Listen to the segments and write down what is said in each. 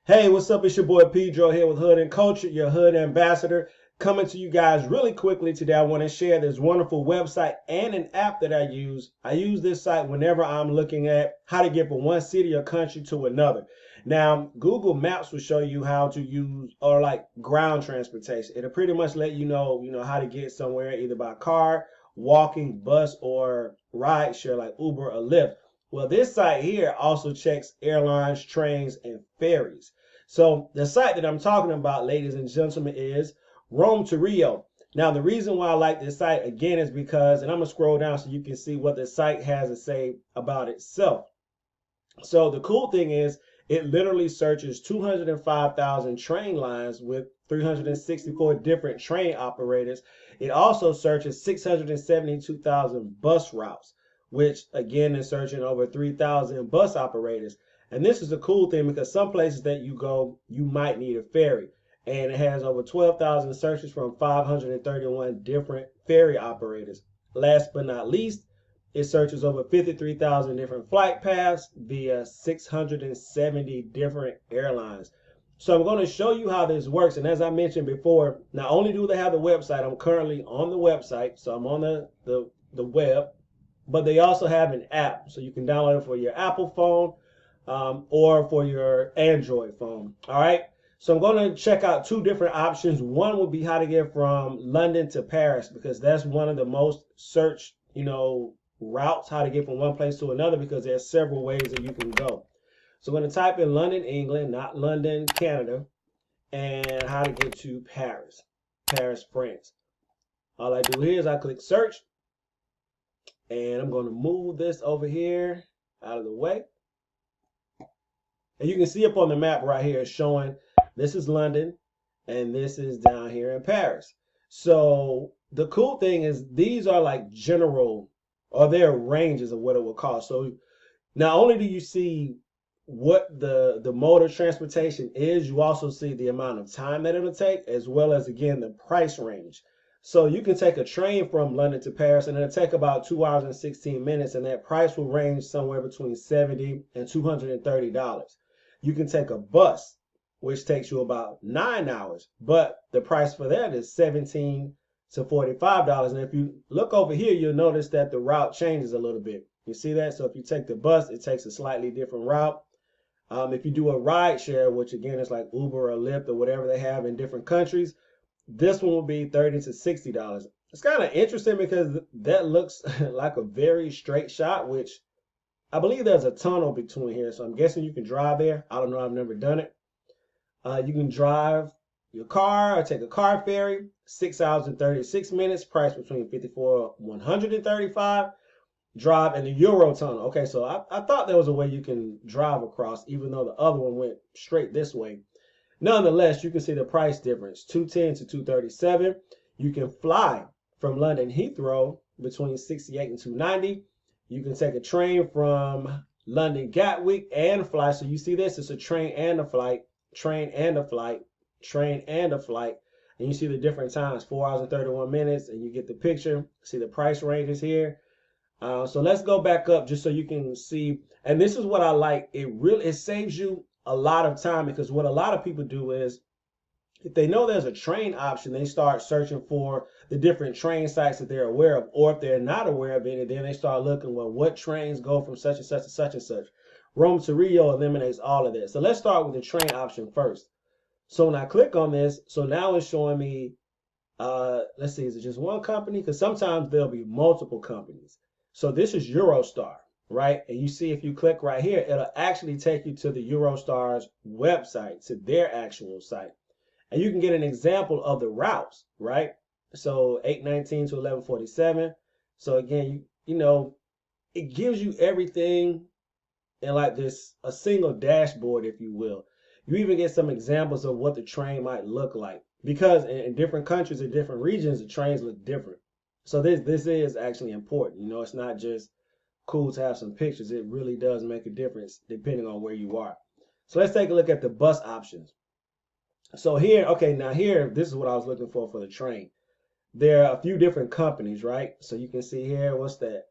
Hey, what's up? It's your boy Pedro here with Hood and Culture, your Hood ambassador, coming to you guys really quickly today. I want to share this wonderful website and an app that I use. I use this site whenever I'm looking at how to get from one city or country to another. Now, Google Maps will show you how to use or like ground transportation. It'll pretty much let you know how to get somewhere either by car, walking, bus, or ride share like Uber or Lyft. Well, this site here also checks airlines, trains, and ferries. So the site that I'm talking about, ladies and gentlemen, is Rome to Rio. Now, the reason why I like this site again is because, and I'm gonna scroll down so you can see what the site has to say about itself. So the cool thing is it literally searches 205,000 train lines with 364 different train operators. It also searches 672,000 bus routes, which again is searching over 3,000 bus operators. And this is a cool thing because some places that you go, you might need a ferry. And it has over 12,000 searches from 531 different ferry operators. Last but not least, it searches over 53,000 different flight paths via 670 different airlines. So I'm going to show you how this works. And as I mentioned before, not only do they have the website, I'm currently on the website. So I'm on the web, but they also have an app. So you can download it for your Apple phone or for your Android phone. All right. So I'm going to check out two different options. One would be how to get from London to Paris because that's one of the most searched, routes, how to get from one place to another because there's several ways that you can go. So I'm going to type in London, England, not London, Canada, and how to get to Paris, Paris, France. All I do here is I click search, and I'm going to move this over here out of the way. And you can see up on the map right here showing this is London and this is down here in Paris. So the cool thing is these are like general or their ranges of what it will cost. So not only do you see what the mode of transportation is, you also see the amount of time that it'll take as well as again the price range. So you can take a train from London to Paris and it'll take about 2 hours and 16 minutes and that price will range somewhere between $70 and $230. You can take a bus, which takes you about 9 hours, but the price for that is $17 to $45. And if you look over here, you'll notice that the route changes a little bit. You see that? So if you take the bus, it takes a slightly different route. If you do a ride share, which again is like Uber or Lyft or whatever they have in different countries, this one will be $30 to $60. It's kind of interesting because that looks like a very straight shot, which I believe there's a tunnel between here, so I'm guessing you can drive there. I don't know, I've never done it. You can drive your car or take a car ferry, 6 hours and 36 minutes, price between 54 135. Drive in the Euro tunnel. Okay, so I thought there was a way you can drive across, even though the other one went straight this way. Nonetheless, you can see the price difference, 210 to 237. You can fly from London Heathrow between 68 and 290. You can take a train from London Gatwick and fly. So you see this, it's a train and a flight, train and a flight, train and a flight. And you see the different times, 4 hours and 31 minutes, and you get the picture. See the price ranges here. So let's go back up just so you can see. And this is what I like. It saves you a lot of time because what a lot of people do is if they know there's a train option, they start searching for the different train sites that they're aware of. Or if they're not aware of any, then they start looking, well, what trains go from such and such and such and such. Rome to Rio eliminates all of this. So let's start with the train option first. So when I click on this, so now it's showing me, let's see, is it just one company? Because sometimes there'll be multiple companies. So this is Eurostar, right? And you see if you click right here, it'll actually take you to the Eurostar's website, to their actual site. And you can get an example of the routes, right? So 819 to 1147. So again, it gives you everything in like this, a single dashboard, if you will. You even get some examples of what the train might look like because in different countries or different regions, the trains look different. So this is actually important. It's not just cool to have some pictures. It really does make a difference depending on where you are. So let's take a look at the bus options. So here, okay, now here, this is what I was looking for the train. There are a few different companies, right? So you can see here, what's that?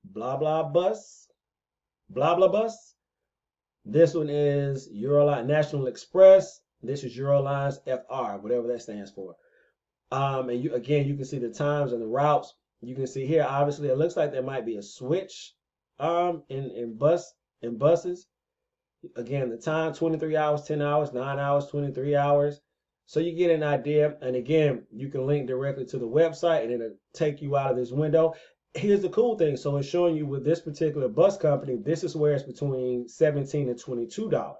Blah, blah bus, blah, blah bus. This one is Euroline National Express. This is Eurolines FR, whatever that stands for. And you can see the times and the routes. You can see here, obviously, it looks like there might be a switch in buses. Again, the time 23 hours, 10 hours, 9 hours, 23 hours. So you get an idea. And again, you can link directly to the website and it'll take you out of this window. Here's the cool thing. So it's showing you with this particular bus company, this is where it's between $17 and $22.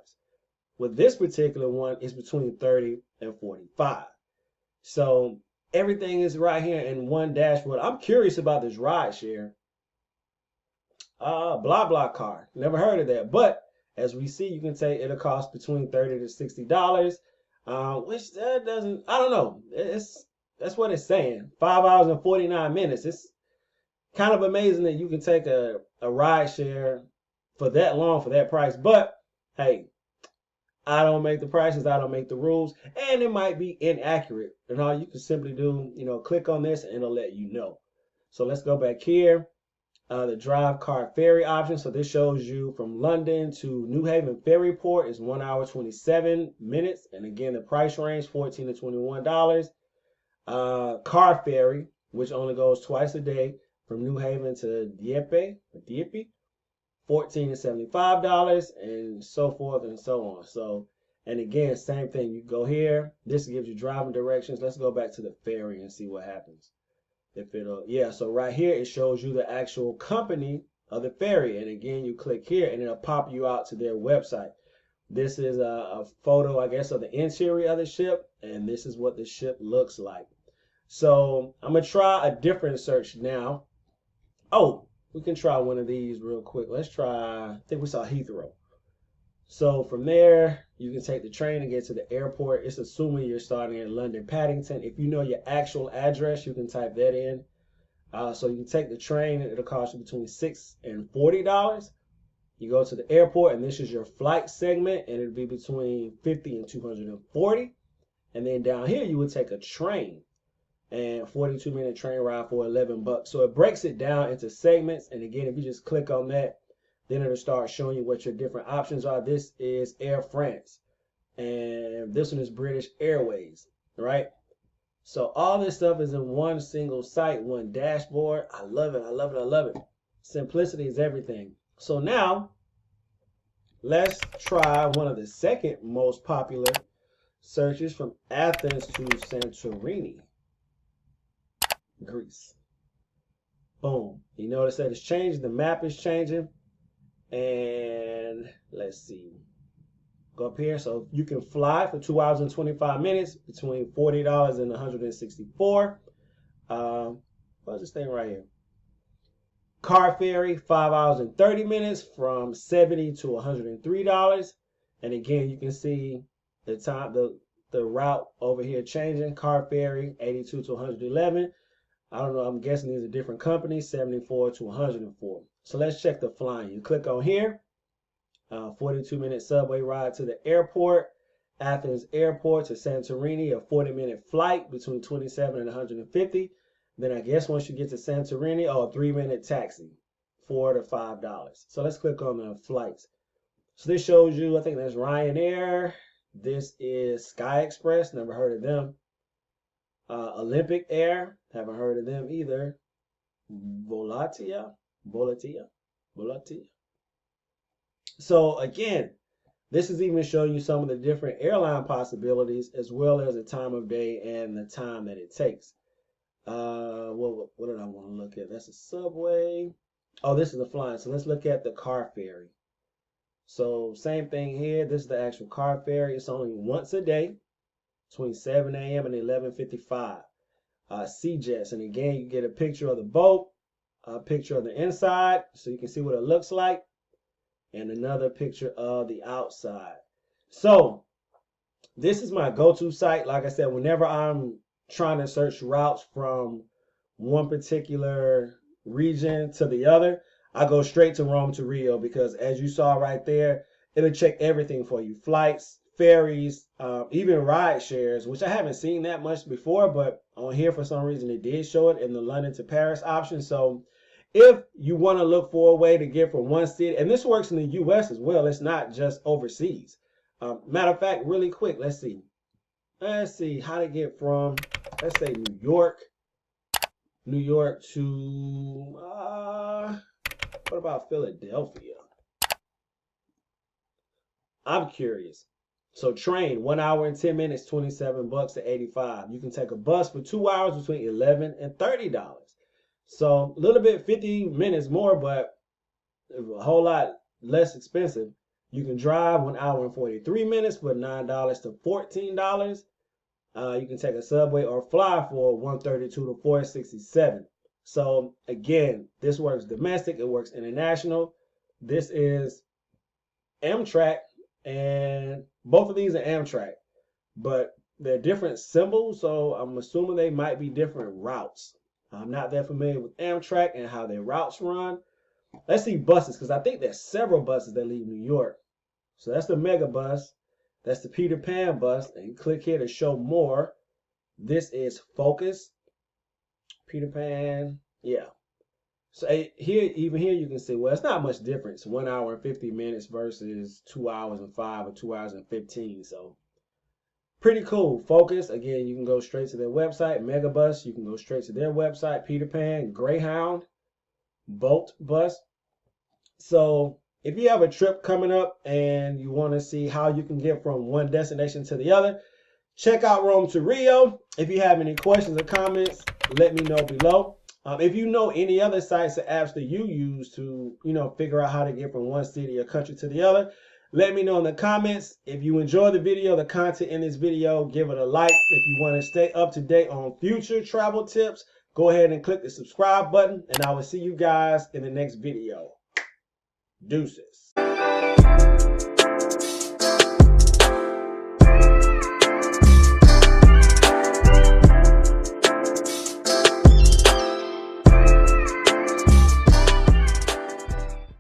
With this particular one, it's between 30 and 45. So everything is right here in one dashboard. I'm curious about this ride share. BlaBlaCar. Never heard of that. But as we see, you can say it'll cost between $30 to $60. Which that doesn't, I don't know. That's what it's saying. 5 hours and 49 minutes. It's kind of amazing that you can take a ride share for that long for that price. But hey, I don't make the prices, I don't make the rules, and it might be inaccurate. And all you can simply do, click on this and it'll let you know. So let's go back here. The drive car ferry option. So this shows you from London to New Haven Ferryport is 1 hour 27 minutes. And again, the price range $14 to $21. Car ferry, which only goes twice a day from New Haven to Dieppe, $14 to $75, and so forth and so on. So, and again, same thing. You go here. This gives you driving directions. Let's go back to the ferry and see what happens. If it'll, yeah, so right here it shows you the actual company of the ferry, and again you click here and it'll pop you out to their website. This is a photo, I guess, of the interior of the ship, and this is what the ship looks like. So I'm gonna try a different search now. Oh, we can try one of these real quick. Let's try, I think we saw Heathrow. So from there, you can take the train and get to the airport. It's assuming you're starting in London Paddington. If you know your actual address, you can type that in. So you can take the train, and it'll cost you between $6 and $40. You go to the airport, and this is your flight segment, and it'll be between $50 and $240. And then down here, you would take a train, and 42-minute train ride for $11. So it breaks it down into segments. And again, if you just click on that, then it'll start showing you what your different options are. This is Air France, and this one is British Airways, right? So all this stuff is in one single site, one dashboard. I love it. I love it. I love it. Simplicity is everything. So now let's try one of the second most popular searches, from Athens to Santorini, Greece. Boom. You notice that it's changing. The map is changing. And let's see, go up here. So you can fly for 2 hours and 25 minutes between $40 and $164. What's this thing right here? Car ferry, 5 hours and 30 minutes from $70 to $103. And again, you can see the time, the route over here changing. Car ferry, 82 to 111. I don't know, I'm guessing these are different companies, 74 to 104. So let's check the flying. You click on here, 42-minute subway ride to the airport, Athens Airport to Santorini, a 40-minute flight between 27 and 150. Then I guess once you get to Santorini, a 3-minute taxi, $4 to $5. So let's click on the flights. So this shows you, I think that's Ryanair. This is Sky Express, never heard of them. Olympic Air, haven't heard of them either. Volotea. So again, this is even showing you some of the different airline possibilities, as well as the time of day and the time that it takes. What did I want to look at? That's a subway. Oh, this is the flying. So let's look at the car ferry. So same thing here. This is the actual car ferry. It's only once a day, between 7 a.m. and 11:55. Seajets, and again, you get a picture of the boat, a picture of the inside, so you can see what it looks like, and another picture of the outside. So this is my go-to site. Like I said, whenever I'm trying to search routes from one particular region to the other, I go straight to Rome to Rio, because as you saw right there, it'll check everything for you. Flights, ferries, even ride shares, which I haven't seen that much before, but on here for some reason it did show it in the London to Paris option. So if you want to look for a way to get from one city, and this works in the U.S. as well, it's not just overseas. Matter of fact, really quick, let's see how to get from, let's say, New York to, what about Philadelphia? I'm curious. So train, 1 hour and 10 minutes, $27 to 85. You can take a bus for 2 hours between $11 and $30. So a little bit, 50 minutes more, but a whole lot less expensive. You can drive 1 hour and 43 minutes for $9 to $14. You can take a subway or fly for $132 to $467. So again, this works domestic, it works international. This is Amtrak, and both of these are Amtrak, but they're different symbols, so I'm assuming they might be different routes. I'm not that familiar with Amtrak and how their routes run. Let's see buses, because I think there's several buses that leave New York. So that's the Mega Bus. That's the Peter Pan bus. And click here to show more. This is Focus. Peter Pan. Yeah. So here, even here, you can see, well, it's not much difference. 1 hour and 50 minutes versus 2 hours and 5 or 2 hours and 15. So pretty cool. Focus, again, you can go straight to their website. Megabus, you can go straight to their website. Peter Pan, Greyhound, Bolt Bus. So if you have a trip coming up and you want to see how you can get from one destination to the other, check out Rome to Rio. If you have any questions or comments, let me know below. If you know any other sites or apps that you use to, figure out how to get from one city or country to the other, let me know in the comments. If you enjoy the video, the content in this video, give it a like. If you want to stay up to date on future travel tips, go ahead and click the subscribe button, and I will see you guys in the next video. Deuces.